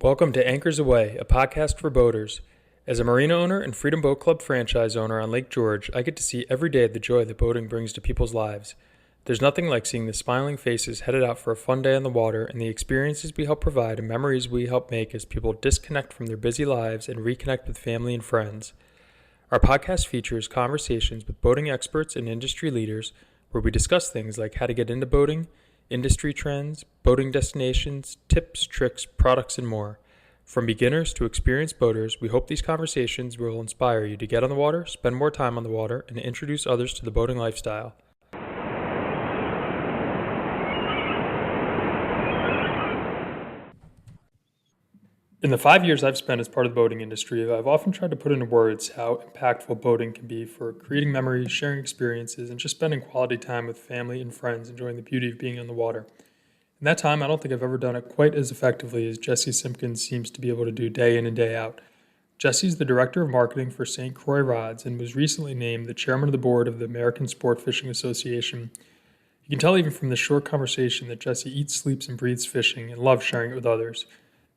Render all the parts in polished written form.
Welcome to Anchors Away, a podcast for boaters. As a marina owner and Freedom Boat Club franchise owner on Lake George, I get to see every day the joy that boating brings to people's lives. There's nothing like seeing the smiling faces headed out for a fun day on the water and the experiences we help provide and memories we help make as people disconnect from their busy lives and reconnect with family and friends. Our podcast features conversations with boating experts and industry leaders where we discuss things like how to get into boating, industry trends, boating destinations, tips, tricks, products, and more. From beginners to experienced boaters, we hope these conversations will inspire you to get on the water, spend more time on the water, and introduce others to the boating lifestyle. In the 5 years I've spent as part of the boating industry, I've often tried to put into words how impactful boating can be for creating memories, sharing experiences, and just spending quality time with family and friends, enjoying the beauty of being on the water. In that time, I don't think I've ever done it quite as effectively as Jesse Simpkins seems to be able to do day in and day out. Jesse's the Director of Marketing for St. Croix Rods and was recently named the Chairman of the Board of the American Sportfishing Association. You can tell even from this short conversation that Jesse eats, sleeps, and breathes fishing and loves sharing it with others.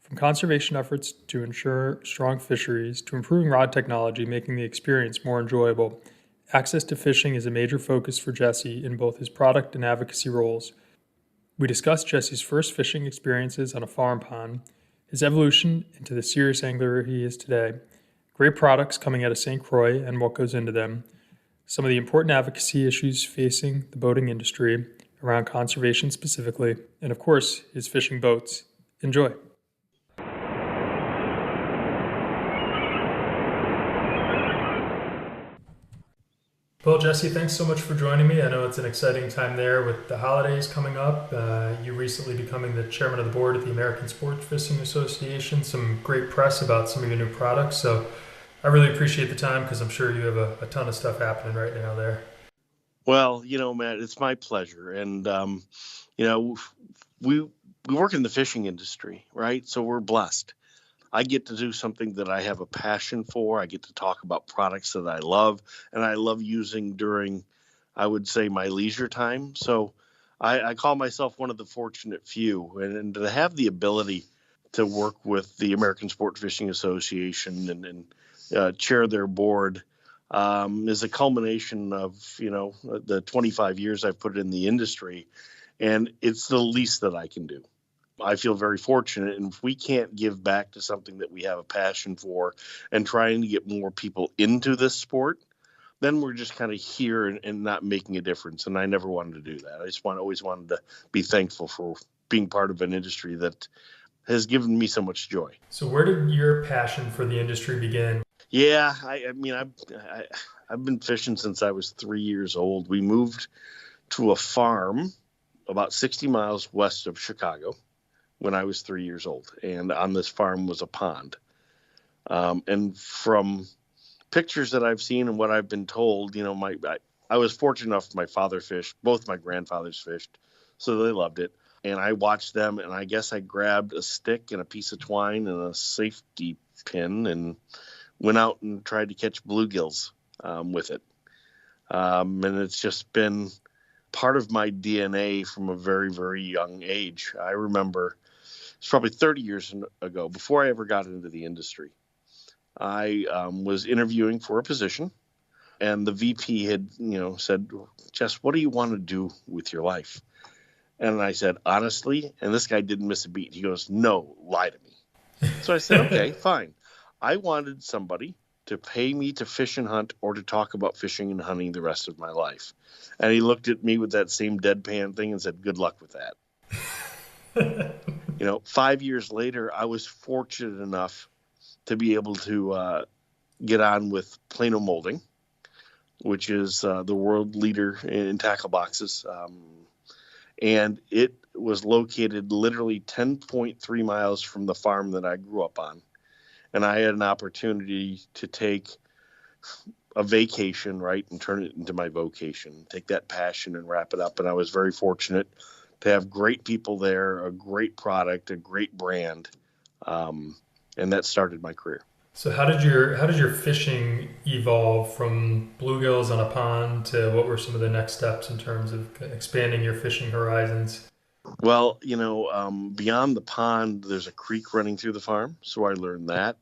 From conservation efforts to ensure strong fisheries to improving rod technology, making the experience more enjoyable, access to fishing is a major focus for Jesse in both his product and advocacy roles. We discussed Jesse's first fishing experiences on a farm pond, his evolution into the serious angler he is today, great products coming out of St. Croix and what goes into them, some of the important advocacy issues facing the boating industry around conservation specifically, and of course, his fishing boats. Enjoy. Well, Jesse, thanks so much for joining me. I know it's an exciting time there with the holidays coming up. You recently becoming the chairman of the board of the American Sportfishing Association. Some great press about some of your new products. So I really appreciate the time because I'm sure you have a ton of stuff happening right now there. Well, Matt, it's my pleasure. And, we work in the fishing industry, right? So we're blessed. I get to do something that I have a passion for. I get to talk about products that I love and I love using during, I would say, my leisure time. So I call myself one of the fortunate few. And to have the ability to work with the American Sportfishing Association and chair their board is a culmination of, the 25 years I've put in the industry. And it's the least that I can do. I feel very fortunate, and if we can't give back to something that we have a passion for and trying to get more people into this sport, then we're just kind of here and not making a difference. And I never wanted to do that. I just always wanted to be thankful for being part of an industry that has given me so much joy. So where did your passion for the industry begin? Yeah, I've been fishing since I was 3 years old. We moved to a farm about 60 miles west of Chicago when I was 3 years old, and on this farm was a pond. And from pictures that I've seen and what I've been told, I was fortunate enough my father fished, both my grandfathers fished, so they loved it. And I watched them, and I guess I grabbed a stick and a piece of twine and a safety pin and went out and tried to catch bluegills with it. And it's just been part of my DNA from a very, very young age. I remember it's probably 30 years ago, before I ever got into the industry. I was interviewing for a position, and the VP had, said, "Jess, what do you want to do with your life?" And I said, "Honestly," and this guy didn't miss a beat. He goes, "No, lie to me." So I said, "Okay, fine." I wanted somebody to pay me to fish and hunt or to talk about fishing and hunting the rest of my life. And he looked at me with that same deadpan thing and said, "Good luck with that." 5 years later, I was fortunate enough to be able to get on with Plano Molding, which is the world leader in tackle boxes. And it was located literally 10.3 miles from the farm that I grew up on. And I had an opportunity to take a vacation, right, and turn it into my vocation, take that passion and wrap it up. And I was very fortunate to have great people there, a great product, a great brand. And that started my career. So how did your fishing evolve from bluegills on a pond to what were some of the next steps in terms of expanding your fishing horizons? Well, beyond the pond, there's a creek running through the farm, so I learned that.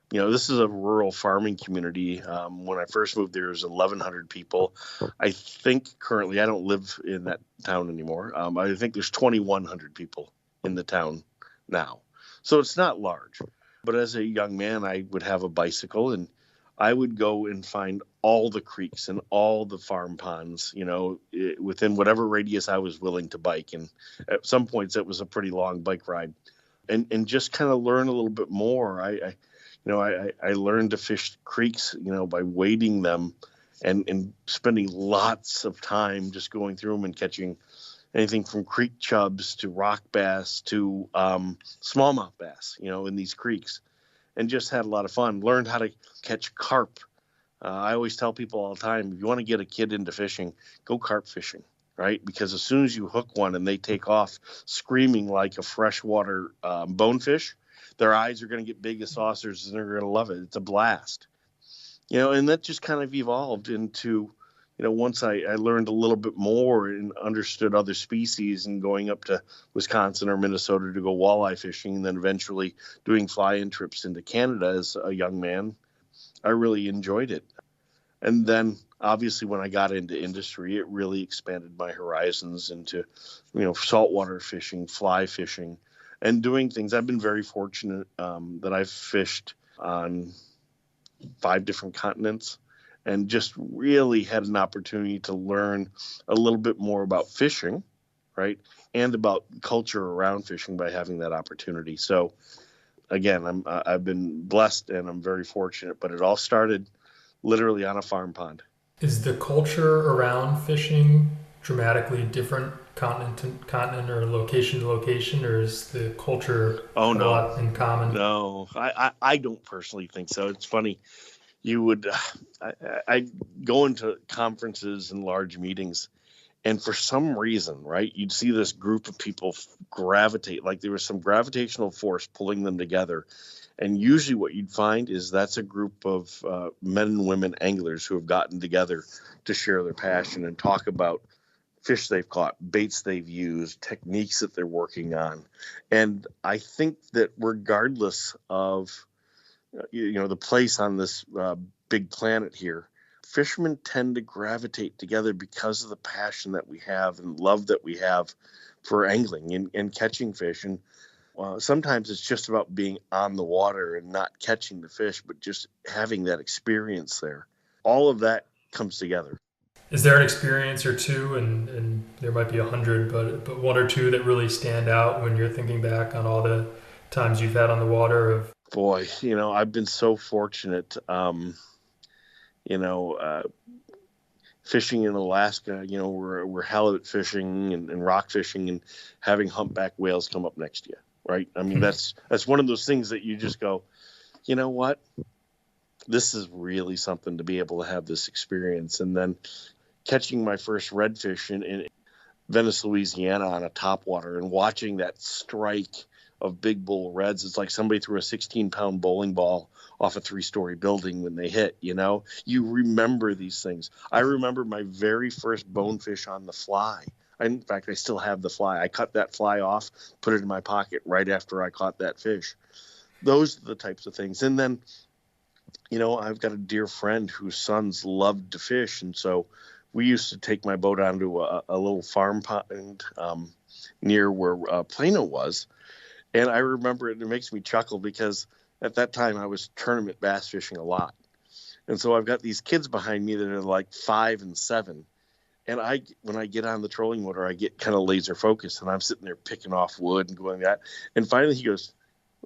This is a rural farming community. When I first moved there, was 1,100 people. I think currently, I don't live in that town anymore. I think there's 2,100 people in the town now. So it's not large. But as a young man, I would have a bicycle and I would go and find all the creeks and all the farm ponds, within whatever radius I was willing to bike. And at some points, it was a pretty long bike ride. And just kind of learn a little bit more. I learned to fish creeks, by wading them and spending lots of time just going through them and catching anything from creek chubs to rock bass to smallmouth bass, in these creeks, and just had a lot of fun. Learned how to catch carp. I always tell people all the time, if you want to get a kid into fishing, go carp fishing, right? Because as soon as you hook one and they take off screaming like a freshwater bonefish, their eyes are going to get big as saucers and they're going to love it. It's a blast. And that just kind of evolved into, once I learned a little bit more and understood other species and going up to Wisconsin or Minnesota to go walleye fishing, and then eventually doing fly-in trips into Canada as a young man, I really enjoyed it. And then obviously when I got into industry, it really expanded my horizons into, saltwater fishing, fly fishing, and doing things. I've been very fortunate that I've fished on 5 different continents and just really had an opportunity to learn a little bit more about fishing, right? And about culture around fishing by having that opportunity. So again, I've been blessed and I'm very fortunate, but it all started literally on a farm pond. Is the culture around fishing dramatically different continent to continent or location to location, or is the culture Oh a no, lot in common? no, I don't personally think so. It's funny. You would, I go into conferences and large meetings, and for some reason, right, you'd see this group of people gravitate, like there was some gravitational force pulling them together. And usually what you'd find is that's a group of men and women anglers who have gotten together to share their passion and talk about fish they've caught, baits they've used, techniques that they're working on. And I think that regardless of the place on this big planet here, fishermen tend to gravitate together because of the passion that we have and love that we have for angling and catching fish. And sometimes it's just about being on the water and not catching the fish, but just having that experience there. All of that comes together. Is there an experience or two, and there might be 100, but one or two that really stand out when you're thinking back on all the times you've had on the water of Boy, I've been so fortunate. You know, uh, Fishing in Alaska, we're halibut fishing and rock fishing and having humpback whales come up next to you, right? I mean, that's one of those things that you just go, you know what? This is really something to be able to have this experience. And then catching my first redfish in Venice, Louisiana on a topwater and watching that strike of big bull reds. It's like somebody threw a 16-pound bowling ball off a 3-story building when they hit, You remember these things. I remember my very first bonefish on the fly. In fact, I still have the fly. I cut that fly off, put it in my pocket right after I caught that fish. Those are the types of things. And then, I've got a dear friend whose sons loved to fish. And so we used to take my boat onto a little farm pond near where Plano was. And I remember it makes me chuckle because at that time I was tournament bass fishing a lot. And so I've got these kids behind me that are like 5 and 7. And when I get on the trolling motor, I get kind of laser focused and I'm sitting there picking off wood and going that. And finally he goes,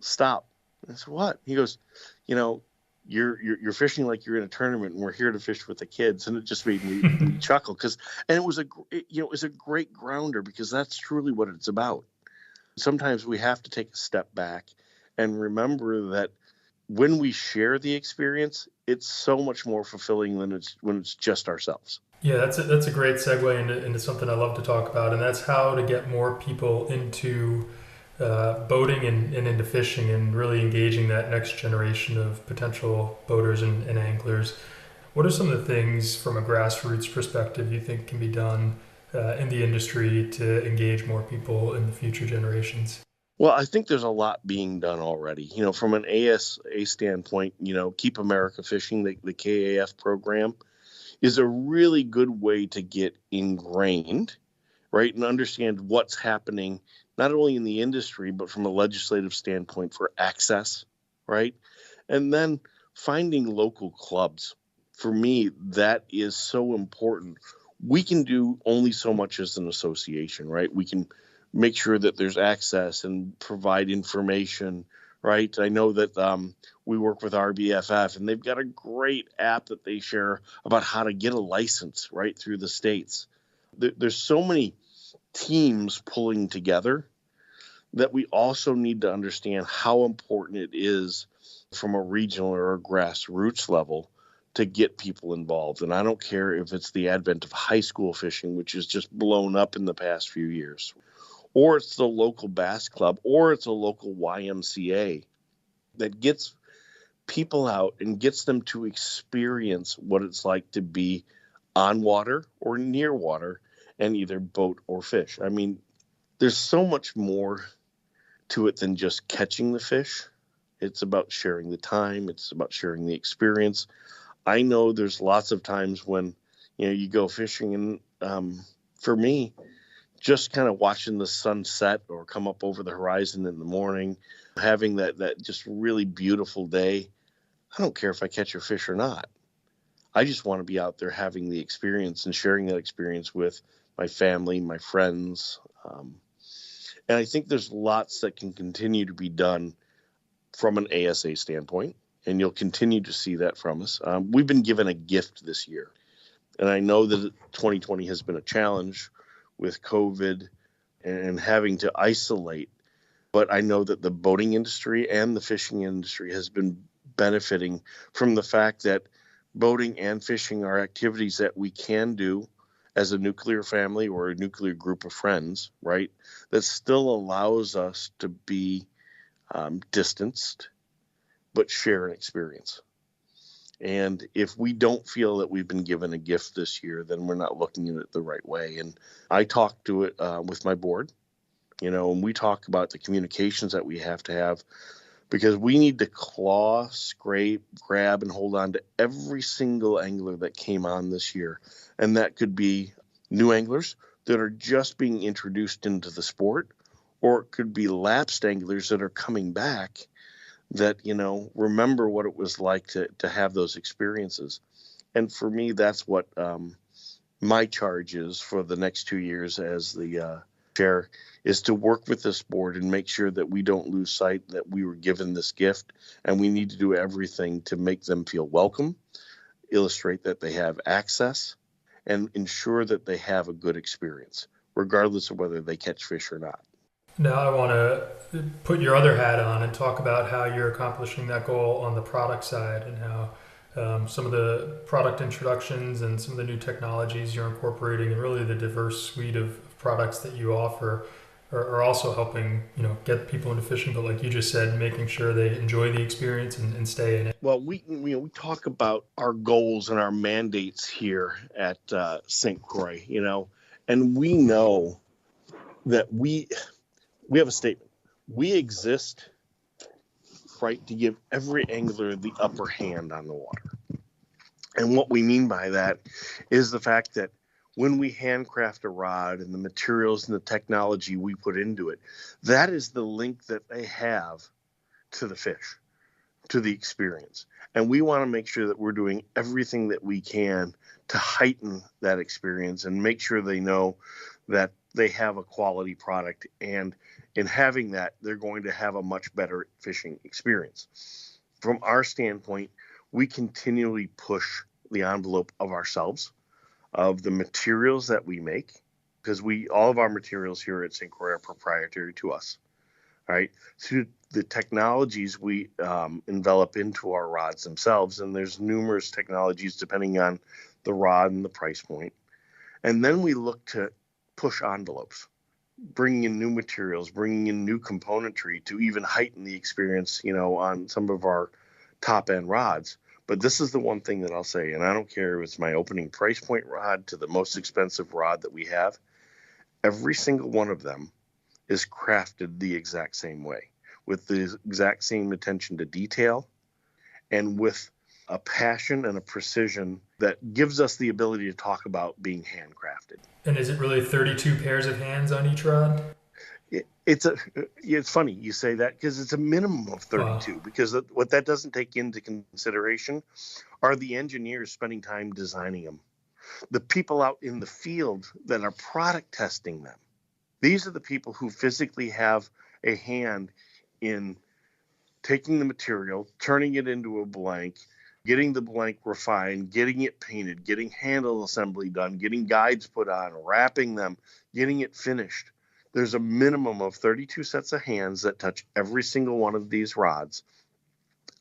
stop. And I said, what? He goes, you're fishing like you're in a tournament and we're here to fish with the kids. And it just made me chuckle and it was a great grounder because that's truly what it's about. Sometimes we have to take a step back and remember that when we share the experience, it's so much more fulfilling than when it's just ourselves. Yeah, that's a great segue into something I love to talk about, and that's how to get more people into boating and into fishing and really engaging that next generation of potential boaters and anglers. What are some of the things from a grassroots perspective you think can be done in the industry to engage more people in the future generations? Well, I think there's a lot being done already. From an ASA standpoint, Keep America Fishing, the KAF program, is a really good way to get ingrained, right, and understand what's happening not only in the industry but from a legislative standpoint for access, right, and then finding local clubs. For me, that is so important. We can do only so much as an association, right? We can make sure that there's access and provide information, right? I know that we work with RBFF, and they've got a great app that they share about how to get a license right through the states. There's so many teams pulling together that we also need to understand how important it is from a regional or a grassroots level to get people involved. And I don't care if it's the advent of high school fishing, which has just blown up in the past few years, or it's the local bass club, or it's a local YMCA that gets people out and gets them to experience what it's like to be on water or near water and either boat or fish. I mean, there's so much more to it than just catching the fish. It's about sharing the time. It's about sharing the experience. I know there's lots of times when, you go fishing and for me, just kind of watching the sunset or come up over the horizon in the morning, having that just really beautiful day. I don't care if I catch a fish or not. I just want to be out there having the experience and sharing that experience with my family, my friends. And I think there's lots that can continue to be done from an ASA standpoint, and you'll continue to see that from us. We've been given a gift this year, and I know that 2020 has been a challenge with COVID and having to isolate, but I know that the boating industry and the fishing industry has been benefiting from the fact that boating and fishing are activities that we can do as a nuclear family or a nuclear group of friends, right? That still allows us to be distanced, but share an experience. And if we don't feel that we've been given a gift this year, then we're not looking at it the right way. And I talk to it with my board, and we talk about the communications that we have to have, because we need to claw, scrape, grab, and hold on to every single angler that came on this year. And that could be new anglers that are just being introduced into the sport, or it could be lapsed anglers that are coming back that, remember what it was like to have those experiences. And for me, that's what my charge is for the next 2 years as the chair, is to work with this board and make sure that we don't lose sight that we were given this gift, and we need to do everything to make them feel welcome, illustrate that they have access, and ensure that they have a good experience, regardless of whether they catch fish or not. Now I want to put your other hat on and talk about how you're accomplishing that goal on the product side, and how some of the product introductions and some of the new technologies you're incorporating, and really the diverse suite of products that you offer are also helping, get people into fishing. But like you just said, making sure they enjoy the experience and stay in it. Well, we talk about our goals and our mandates here at St. Croix, and we know that we have a statement. We exist, right, to give every angler the upper hand on the water. And what we mean by that is the fact that when we handcraft a rod and the materials and the technology we put into it, that is the link that they have to the fish, to the experience. And we want to make sure that we're doing everything that we can to heighten that experience and make sure they know that they have a quality product. And in having that, they're going to have a much better fishing experience. From our standpoint, we continually push the envelope of ourselves, of the materials that we make, because all of our materials here at St. Croix are proprietary to us, right? Through the technologies we envelop into our rods themselves, and there's numerous technologies depending on the rod and the price point. And then we look to push envelopes, bringing in new materials, bringing in new componentry to even heighten the experience, on some of our top end rods. But this is the one thing that I'll say, and I don't care if it's my opening price point rod to the most expensive rod that we have, every single one of them is crafted the exact same way, with the exact same attention to detail and with a passion and a precision that gives us the ability to talk about being handcrafted. And is it really 32 pairs of hands on each rod? It's funny you say that because it's a minimum of 32, Wow. because what that doesn't take into consideration are the engineers spending time designing them, the people out in the field that are product testing them. These are the people who physically have a hand in taking the material, turning it into a blank, getting the blank refined, getting it painted, getting handle assembly done, getting guides put on, wrapping them, getting it finished. There's a minimum of 32 sets of hands that touch every single one of these rods.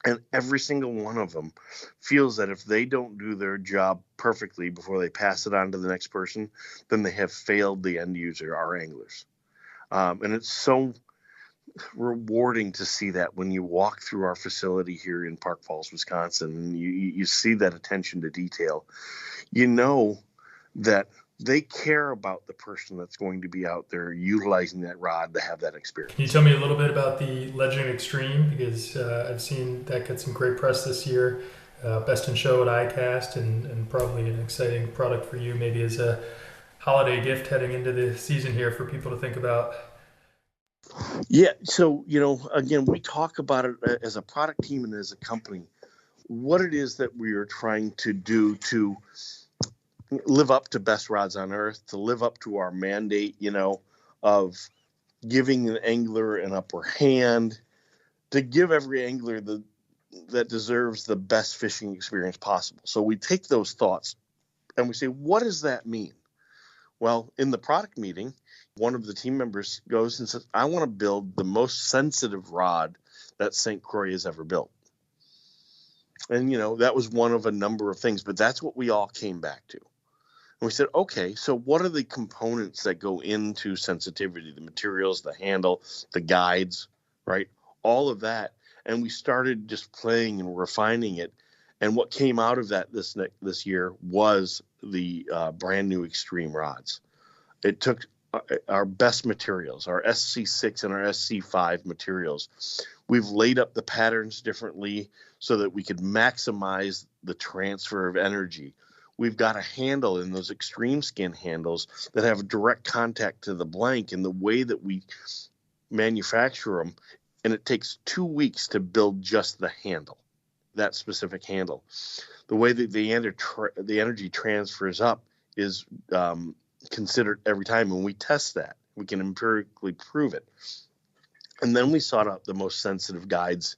And every single one of them feels that if they don't do their job perfectly before they pass it on to the next person, then they have failed the end user, our anglers. And it's so rewarding to see that when you walk through our facility here in Park Falls, Wisconsin, and you see that attention to detail. You know that they care about the person that's going to be out there utilizing that rod to have that experience. Can you tell me a little bit about the Legend Extreme? Because I've seen that get some great press this year. Best in Show at ICAST, and probably an exciting product for you, maybe as a holiday gift heading into the season here for people to think about. Yeah. So, again, we talk about it as a product team and as a company, what it is that we are trying to do to live up to best rods on earth, to live up to our mandate, of giving an angler an upper hand, to give every angler that deserves the best fishing experience possible. So we take those thoughts and we say, what does that mean? Well, in the product meeting, one of the team members goes and says, I want to build the most sensitive rod that St. Croix has ever built. And, that was one of a number of things, but that's what we all came back to. And we said, okay, so what are the components that go into sensitivity, the materials, the handle, the guides, right? All of that. And we started just playing and refining it. And what came out of that this year was the brand new Extreme rods. It took our best materials, our SC6 and our SC5 materials. We've laid up the patterns differently so that we could maximize the transfer of energy. We've got a handle in those Extreme skin handles that have direct contact to the blank, and the way that we manufacture them, and it takes 2 weeks to build just the handle, that specific handle. The way that the energy transfers up is considered every time. When we test that, we can empirically prove it. And then we sought out the most sensitive guides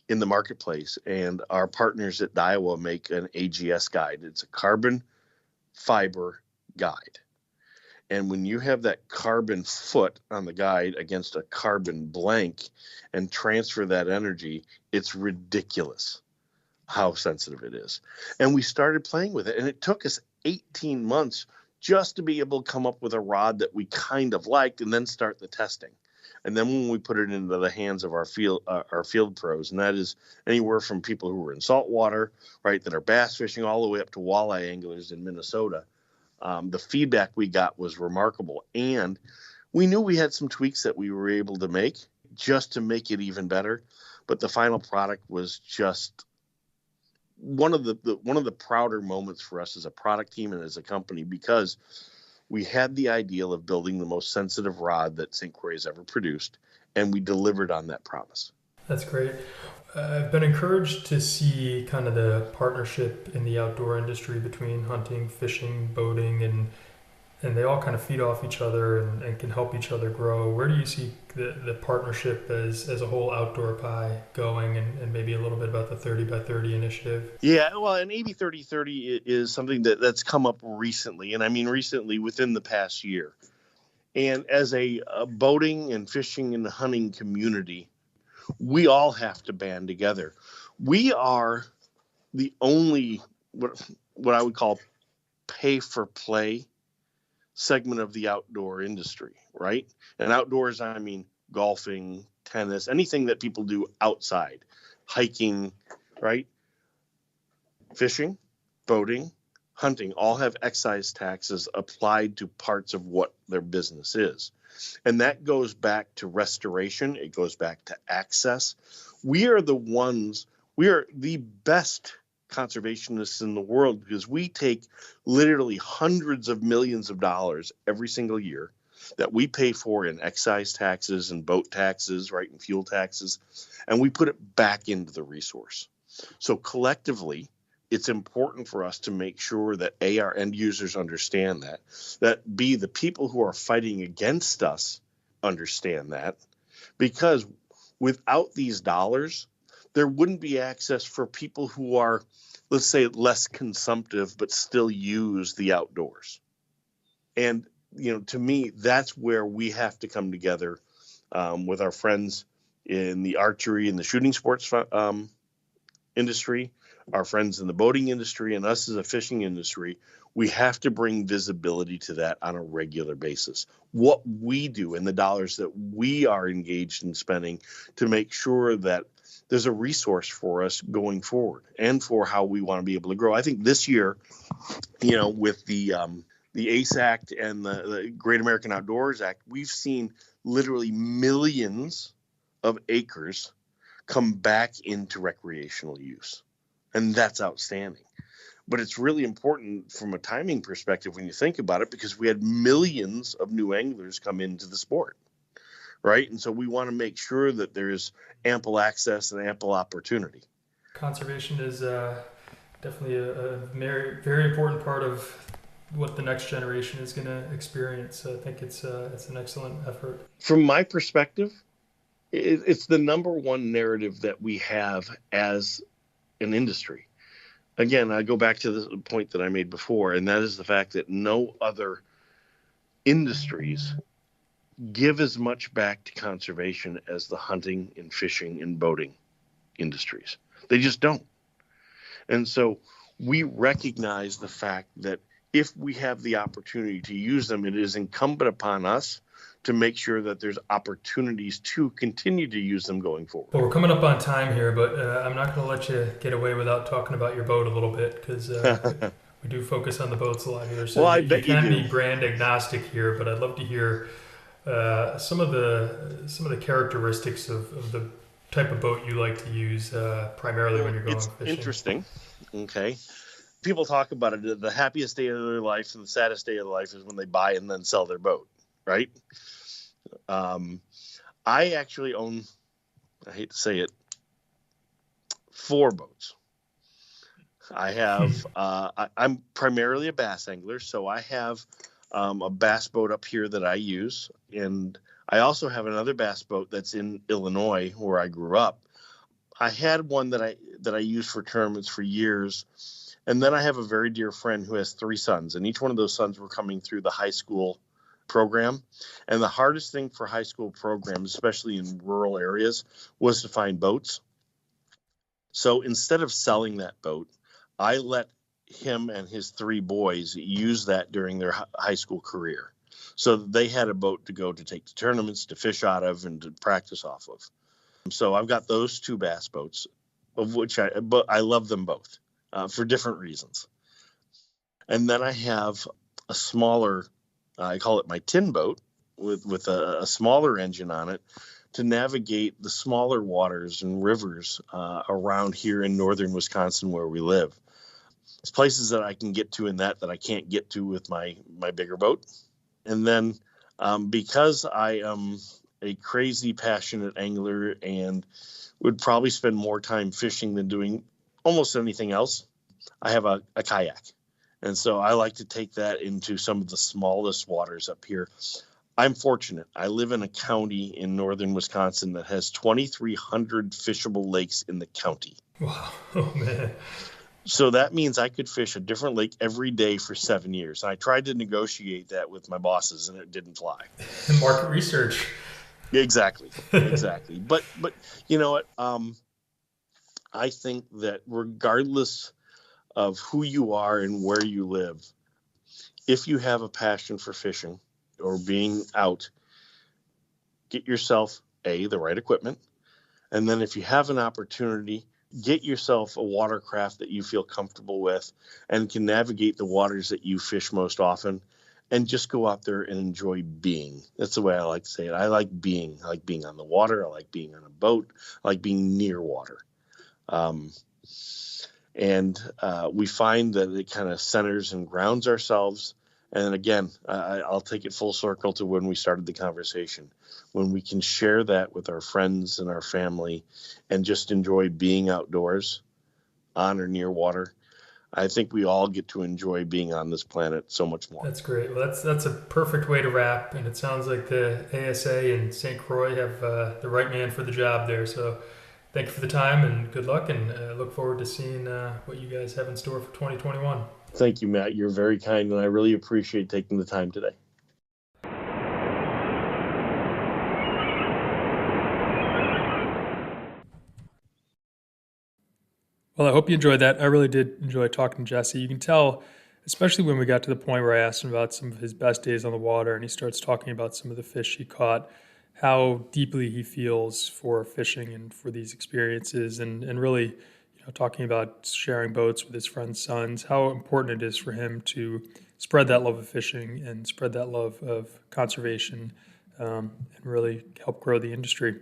in the marketplace, and our partners at Daiwa make an AGS guide. It's a carbon fiber guide. And when you have that carbon foot on the guide against a carbon blank and transfer that energy, it's ridiculous how sensitive it is. And we started playing with it, and it took us 18 months just to be able to come up with a rod that we kind of liked and then start the testing. And then when we put it into the hands of our field pros, and that is anywhere from people who are in saltwater, right, that are bass fishing, all the way up to walleye anglers in Minnesota, the feedback we got was remarkable. And we knew we had some tweaks that we were able to make just to make it even better. But the final product was just one of the prouder moments for us as a product team and as a company, because we had the ideal of building the most sensitive rod that St. Croix has ever produced, and we delivered on that promise. That's great. I've been encouraged to see kind of the partnership in the outdoor industry between hunting, fishing, boating, and they all kind of feed off each other and can help each other grow. Where do you see the partnership as a whole outdoor pie going, and maybe a little bit about the 30 by 30 initiative? Yeah, well, an 80-30-30 is something that's come up recently, and I mean recently within the past year. And as a boating and fishing and hunting community, we all have to band together. We are the only what I would call pay for play segment of the outdoor industry, right? And outdoors, I mean golfing, tennis, anything that people do outside, hiking, right? Fishing, boating, hunting all have excise taxes applied to parts of what their business is. And that goes back to restoration. It goes back to access. We are the best conservationists in the world because we take literally hundreds of millions of dollars every single year that we pay for in excise taxes and boat taxes, right, and fuel taxes, and we put it back into the resource. So collectively, it's important for us to make sure that A, our end users understand that B, the people who are fighting against us understand that, because without these dollars, there wouldn't be access for people who are, let's say, less consumptive, but still use the outdoors. And, to me, that's where we have to come together with our friends in the archery and the shooting sports industry, our friends in the boating industry, and us as a fishing industry. We have to bring visibility to that on a regular basis. What we do and the dollars that we are engaged in spending to make sure that there's a resource for us going forward and for how we want to be able to grow. I think this year, with the ACE Act and the Great American Outdoors Act, we've seen literally millions of acres come back into recreational use. And that's outstanding. But it's really important from a timing perspective when you think about it, because we had millions of new anglers come into the sport, right? And so we want to make sure that there's ample access and ample opportunity. Conservation is definitely a very, very important part of what the next generation is going to experience. I think it's an excellent effort. From my perspective, it's the number one narrative that we have as an industry. Again, I go back to the point that I made before, and that is the fact that no other industries give as much back to conservation as the hunting and fishing and boating industries. They just don't. And so we recognize the fact that if we have the opportunity to use them, it is incumbent upon us to make sure that there's opportunities to continue to use them going forward. Well, we're coming up on time here, but I'm not going to let you get away without talking about your boat a little bit, because we do focus on the boats a lot here. So well, I you bet can you do. be brand agnostic here, but I'd love to hear some of the characteristics of the type of boat you like to use primarily when you're going fishing. It's interesting. Okay. People talk about it. The happiest day of their life and the saddest day of their life is when they buy and then sell their boat, right? I actually own, I hate to say it, 4 boats. I have, I'm primarily a bass angler, so I have a bass boat up here that I use, and I also have another bass boat that's in Illinois where I grew up. I had one that I used for tournaments for years, and then I have a very dear friend who has 3 sons, and each one of those sons were coming through the high school program. And the hardest thing for high school programs, especially in rural areas, was to find boats. So instead of selling that boat, I let him and his 3 boys use that during their high school career. So they had a boat to go to take to tournaments, to fish out of, and to practice off of. So I've got those 2 bass boats, of which I love them both for different reasons. And then I have a smaller, I call it my tin boat, with a smaller engine on it to navigate the smaller waters and rivers around here in northern Wisconsin where we live. It's places that I can get to in that I can't get to with my bigger boat. And then because I am a crazy passionate angler and would probably spend more time fishing than doing almost anything else, I have a kayak. And so I like to take that into some of the smallest waters up here. I'm fortunate. I live in a county in northern Wisconsin that has 2,300 fishable lakes in the county. Wow. Oh, man. So that means I could fish a different lake every day for 7 years. I tried to negotiate that with my bosses, and it didn't fly. Market research. Exactly. But you know what? I think that regardless of who you are and where you live, if you have a passion for fishing or being out, get yourself the right equipment. And then if you have an opportunity get yourself a watercraft that you feel comfortable with and can navigate the waters that you fish most often, and just go out there and enjoy being. That's the way I like to say it. I like being. I like being on the water. I like being on a boat. I like being near water. And we find that it kind of centers and grounds ourselves. And again, I'll take it full circle to when we started the conversation. When we can share that with our friends and our family and just enjoy being outdoors on or near water, I think we all get to enjoy being on this planet so much more. That's great. Well, that's a perfect way to wrap, and it sounds like the ASA and St. Croix have the right man for the job there. So thank you for the time and good luck, and look forward to seeing what you guys have in store for 2021. Thank you, Matt. You're very kind, and I really appreciate taking the time today. Well, I hope you enjoyed that. I really did enjoy talking to Jesse. You can tell, especially when we got to the point where I asked him about some of his best days on the water and he starts talking about some of the fish he caught, how deeply he feels for fishing and for these experiences, and really, talking about sharing boats with his friends' sons, how important it is for him to spread that love of fishing and spread that love of conservation, and really help grow the industry.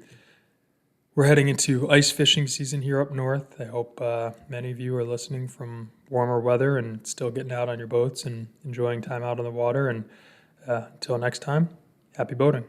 We're heading into ice fishing season here up north. I hope many of you are listening from warmer weather and still getting out on your boats and enjoying time out on the water. And until next time, happy boating.